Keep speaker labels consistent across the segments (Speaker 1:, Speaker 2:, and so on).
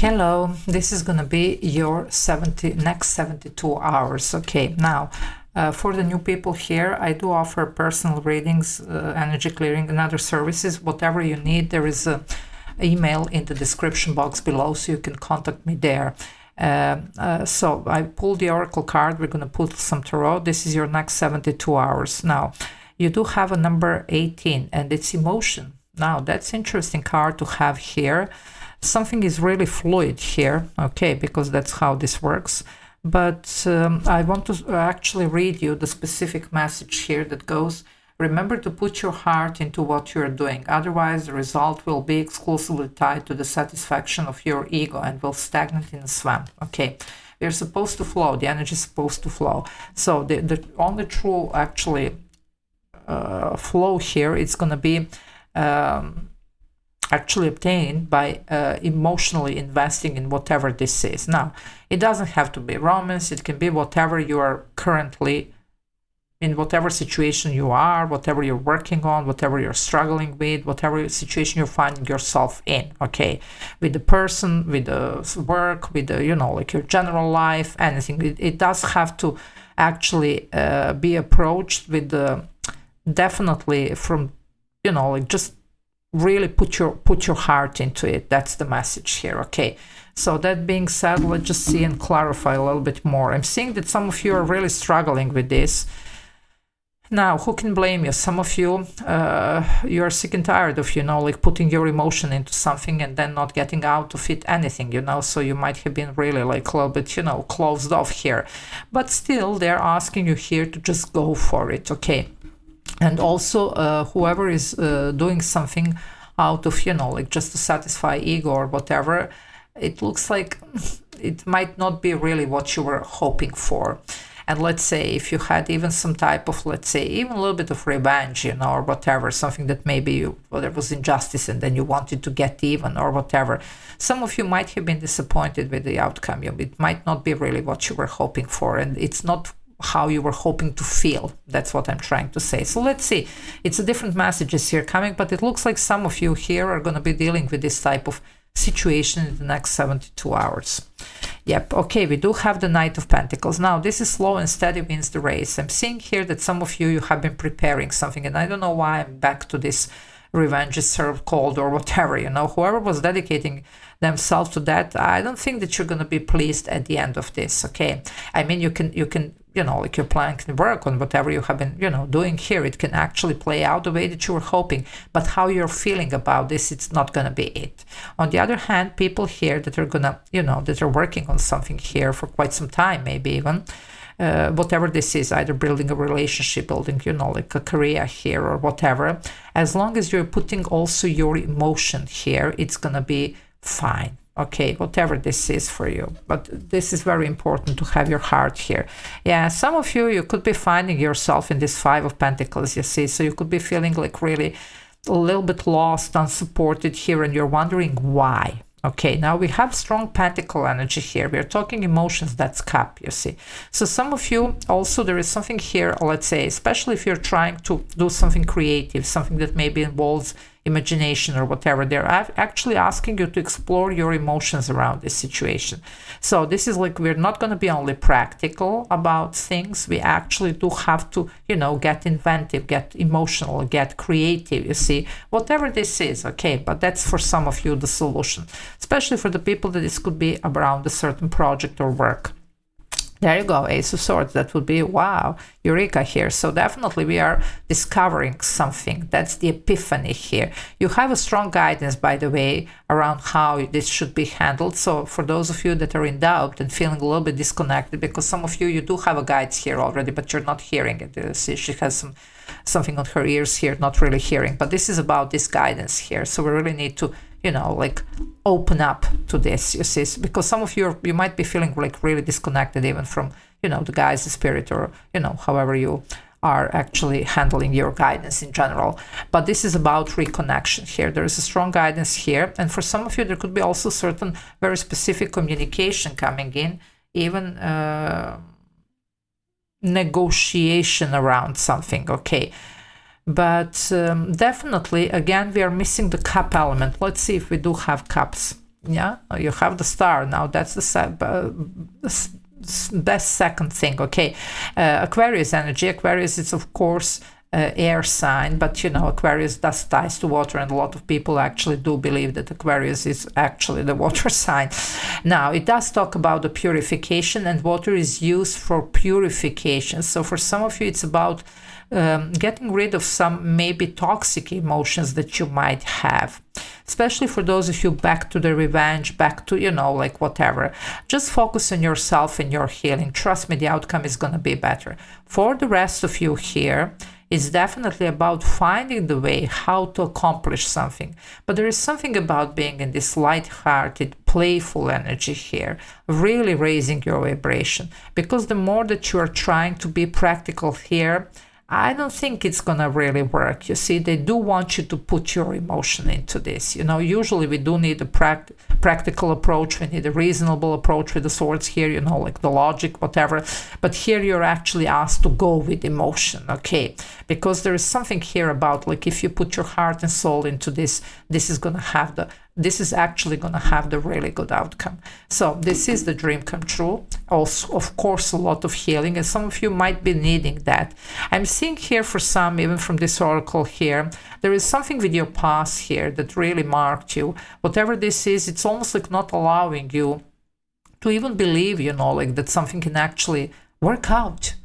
Speaker 1: Hello, this is gonna be your next 72 hours. Okay, now for the new people here, I do offer personal readings, energy clearing, and other services. Whatever you need, there is a email in the description box below, so you can contact me there. So I pulled the oracle card. We're gonna put some tarot. This is your next 72 hours. Now, you do have a number 18, and it's emotion. Now, that's interesting card to have here. Something is really fluid here, okay, because that's how this works. But I want to actually read you the specific message here that goes, remember to put your heart into what you're doing. Otherwise, the result will be exclusively tied to the satisfaction of your ego and will stagnate in a swamp. Okay, we're supposed to flow. The energy is supposed to flow. So the only true, actually, flow here, it's going to be actually obtained by emotionally investing in whatever this is. Now, it doesn't have to be romance. It can be whatever you are currently in, whatever situation you are, whatever you're working on, whatever you're struggling with, whatever situation you're finding yourself in, okay? With the person, with the work, with the, like your general life, anything. It does have to actually be approached with the, definitely from, just really put your heart into it. That's the message here. Okay, so that being said, let's just see and clarify a little bit more. I'm seeing that some of you are really struggling with this. Now, who can blame you? Some of you, you are sick and tired of, putting your emotion into something and then not getting out of it anything, so you might have been really a little bit, closed off here. But still, they're asking you here to just go for it, okay? And also, whoever is doing something out of, just to satisfy ego or whatever, it looks like it might not be really what you were hoping for. And let's say if you had even some type of, let's say, even a little bit of revenge, or whatever, something that maybe there was injustice and then you wanted to get even or whatever. Some of you might have been disappointed with the outcome. It might not be really what you were hoping for, and it's not how you were hoping to feel. That's what I'm trying to say. So let's see. It's a different messages here coming, but it looks like some of you here are going to be dealing with this type of situation in the next 72 hours. Yep. Okay, we do have the Knight of Pentacles. Now, this is slow and steady wins the race. I'm seeing here that some of you have been preparing something, and I don't know why I'm back to this revenge is served cold or whatever, whoever was dedicating themselves to that, I don't think that you're going to be pleased at the end of this, okay? I mean, you can your plan can work on whatever you have been, doing here. It can actually play out the way that you were hoping, but how you're feeling about this, it's not going to be it. On the other hand, people here that are going to, that are working on something here for quite some time, maybe even, whatever this is, either building a relationship, building, like a career here or whatever, as long as you're putting also your emotion here, it's going to be fine. Okay, whatever this is for you. But this is very important to have your heart here. Yeah, some of you could be finding yourself in this Five of Pentacles, you see. So you could be feeling like really a little bit lost, unsupported here, and you're wondering why. Okay, now we have strong pentacle energy here. We're talking emotions, that's cup, you see. So some of you also, there is something here, let's say, especially if you're trying to do something creative, something that maybe involves imagination or whatever, they're actually asking you to explore your emotions around this situation. So this is like, we're not going to be only practical about things, we actually do have to, get inventive, get emotional, get creative, you see, whatever this is, okay? But that's for some of you the solution, especially for the people that this could be around a certain project or work. There you go, Ace of Swords. That would be, wow, Eureka here. So definitely we are discovering something. That's the epiphany here. You have a strong guidance, by the way, around how this should be handled. So for those of you that are in doubt and feeling a little bit disconnected, because some of you do have a guide here already, but you're not hearing it. See, she has something on her ears here, not really hearing. But this is about this guidance here. So we really need to, open up to this, you see, because some of you might be feeling like really disconnected even from, the guides, the spirit, or, however you are actually handling your guidance in general. But this is about reconnection here. There is a strong guidance here. And for some of you, there could be also certain very specific communication coming in, even negotiation around something, okay? But definitely, again, we are missing the cup element. Let's see if we do have cups. Yeah, you have the star. Now that's best second thing. Okay, Aquarius energy. Aquarius is of course air sign, but you know, Aquarius does ties to water, and a lot of people actually do believe that Aquarius is actually the water sign. Now it does talk about the purification, and water is used for purification. So for some of you it's about getting rid of some maybe toxic emotions that you might have, especially for those of you back to the revenge, back to, you know, like whatever. Just focus on yourself and your healing. Trust me, the outcome is going to be better. For the rest of you here, it's definitely about finding the way how to accomplish something. But there is something about being in this light-hearted, playful energy here, really raising your vibration. Because the more that you are trying to be practical here, I don't think it's gonna really work. You see, they do want you to put your emotion into this. You know, usually we do need a practical approach. We need a reasonable approach with the swords here, you know, like the logic, whatever. But here you're actually asked to go with emotion, okay? Because there is something here about, like, if you put your heart and soul into this, this is actually going to have the really good outcome. So this is the dream come true. Also, of course, a lot of healing, and some of you might be needing that. I'm seeing here for some, even from this oracle here, there is something with your past here that really marked you. Whatever this is, it's almost like not allowing you to even believe, you know, like that something can actually work out.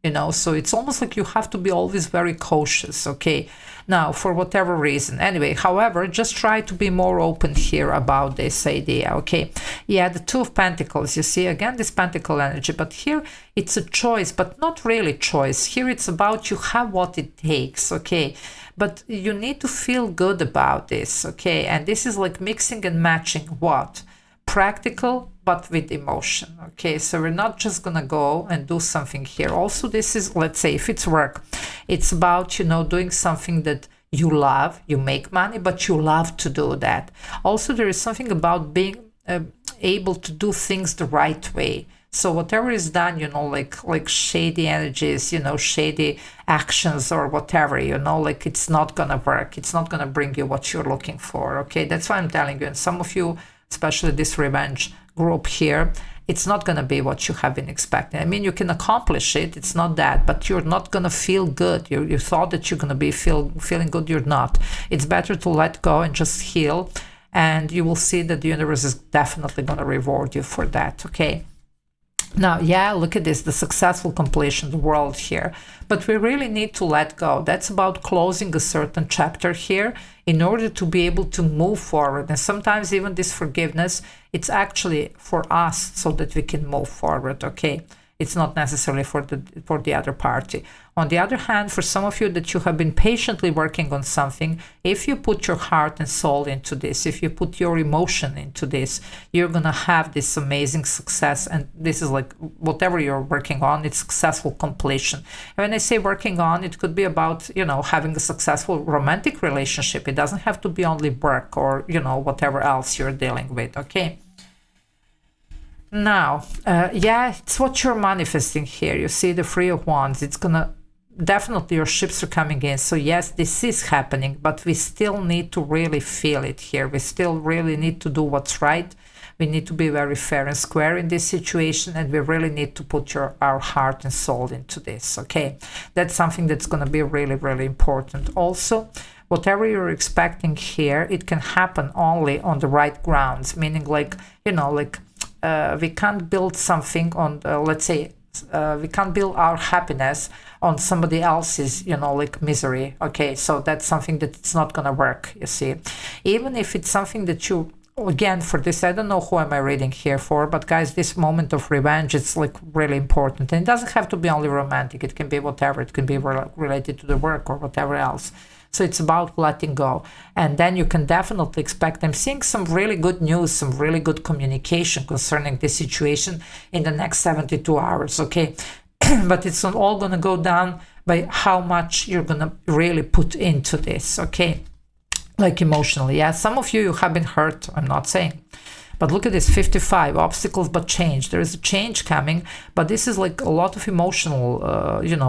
Speaker 1: You know, so it's almost like you have to be always very cautious, okay? Now, for whatever reason. Anyway, however, just try to be more open here about this idea, okay? Yeah, the Two of Pentacles, you see, again, this Pentacle energy, but here it's a choice, but not really choice. Here it's about you have what it takes, okay? But you need to feel good about this, okay? And this is like mixing and matching what? Practical, but with emotion, okay? So we're not just gonna go and do something here. Also, this is, let's say, if it's work, it's about, you know, doing something that you love. You make money, but you love to do that. Also, there is something about being able to do things the right way. So whatever is done, you know, like shady energies, you know, shady actions or whatever, you know, like it's not gonna work. It's not gonna bring you what you're looking for, okay? That's why I'm telling you. And some of you, especially this revenge group here, it's not going to be what you have been expecting. I mean, you can accomplish it, it's not that, but you're not going to feel good. You thought that you're going to be feeling good, you're not. It's better to let go and just heal, and you will see that the universe is definitely going to reward you for that, okay? Now, yeah, look at this, the successful completion of the world here. But we really need to let go. That's about closing a certain chapter here in order to be able to move forward. And sometimes even this forgiveness, it's actually for us so that we can move forward, okay? It's not necessarily for the other party. On the other hand, for some of you that you have been patiently working on something, if you put your heart and soul into this, if you put your emotion into this, you're going to have this amazing success. And this is like whatever you're working on, it's successful completion. And when I say working on, it could be about, you know, having a successful romantic relationship. It doesn't have to be only work or, you know, whatever else you're dealing with, okay? Now, yeah, it's what you're manifesting here. You see the Three of Wands. It's gonna, definitely your ships are coming in. So yes, this is happening, but we still need to really feel it here. We still really need to do what's right. We need to be very fair and square in this situation, and we really need to put our heart and soul into this, okay? That's something that's going to be really, really important. Also, whatever you're expecting here, it can happen only on the right grounds, meaning like, you know, like, we can't build something on, let's say, we can't build our happiness on somebody else's, you know, like misery, okay? So that's something that it's not gonna work, you see. Even if it's something that you, again, for this, I don't know who am I reading here for, but guys, this moment of revenge, it's like really important. And it doesn't have to be only romantic, it can be whatever, it can be related to the work or whatever else. So it's about letting go. And then you can definitely expect, I'm seeing some really good news, some really good communication concerning this situation in the next 72 hours, okay? But it's not all going to go down by how much you're going to really put into this, okay? Like emotionally, yeah. Some of you have been hurt, I'm not saying. But look at this, 55 obstacles but change. There is a change coming, but this is like a lot of emotional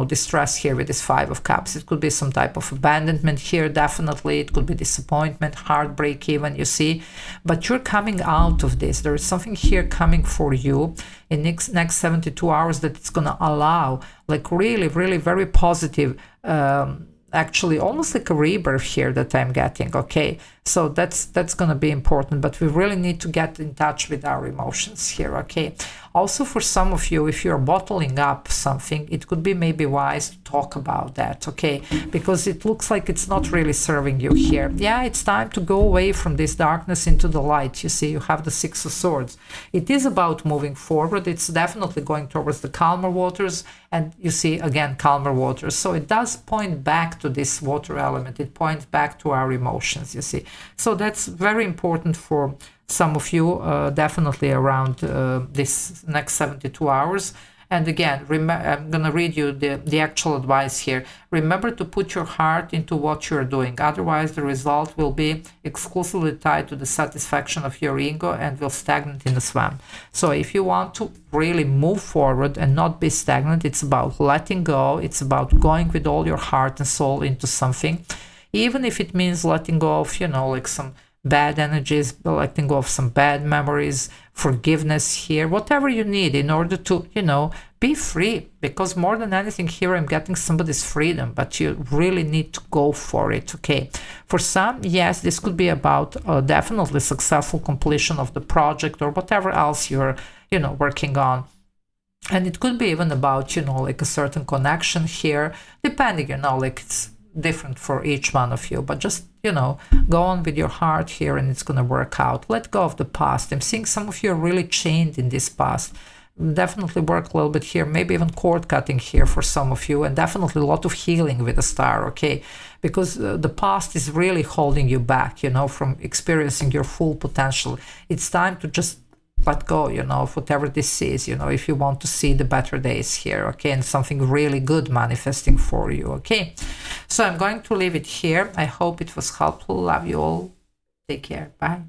Speaker 1: distress here with this 5 of Cups. It could be some type of abandonment here, definitely. It could be disappointment, heartbreak even, you see. But you're coming out of this. There is something here coming for you in next 72 hours that it's going to allow, like really, really very positive, actually almost like a rebirth here that I'm getting. Okay, so that's going to be important, but we really need to get in touch with our emotions here. Okay, also for some of you, if you're bottling up something, it could be maybe wise to talk about that. Okay, because it looks like it's not really serving you here. Yeah, it's time to go away from this darkness into the light. You see, you have the 6 of Swords. It is about moving forward. It's definitely going towards the calmer waters, and you see again calmer waters. So it does point back to this water element. It points back to our emotions, you see. So that's very important for some of you, definitely around this next 72 hours. And again, I'm going to read you the actual advice here. Remember to put your heart into what you're doing. Otherwise, the result will be exclusively tied to the satisfaction of your ego and will stagnate in the swamp. So if you want to really move forward and not be stagnant, it's about letting go. It's about going with all your heart and soul into something. Even if it means letting go of, like some bad energies, letting go of some bad memories, forgiveness here, whatever you need in order to, be free. Because more than anything here, I'm getting somebody's freedom, but you really need to go for it. Okay. For some, yes, this could be about definitely successful completion of the project or whatever else you're, working on. And it could be even about, like a certain connection here, depending, like it's different for each one of you, but just go on with your heart here and it's going to work out. Let go of the past. I'm seeing some of you are really chained in this past. Definitely work a little bit here, maybe even cord cutting here for some of you, and definitely a lot of healing with the star. Okay, because the past is really holding you back, from experiencing your full potential. It's time to just let go, of whatever this is, if you want to see the better days here, okay, and something really good manifesting for you, okay. So I'm going to leave it here. I hope it was helpful. Love you all. Take care. Bye.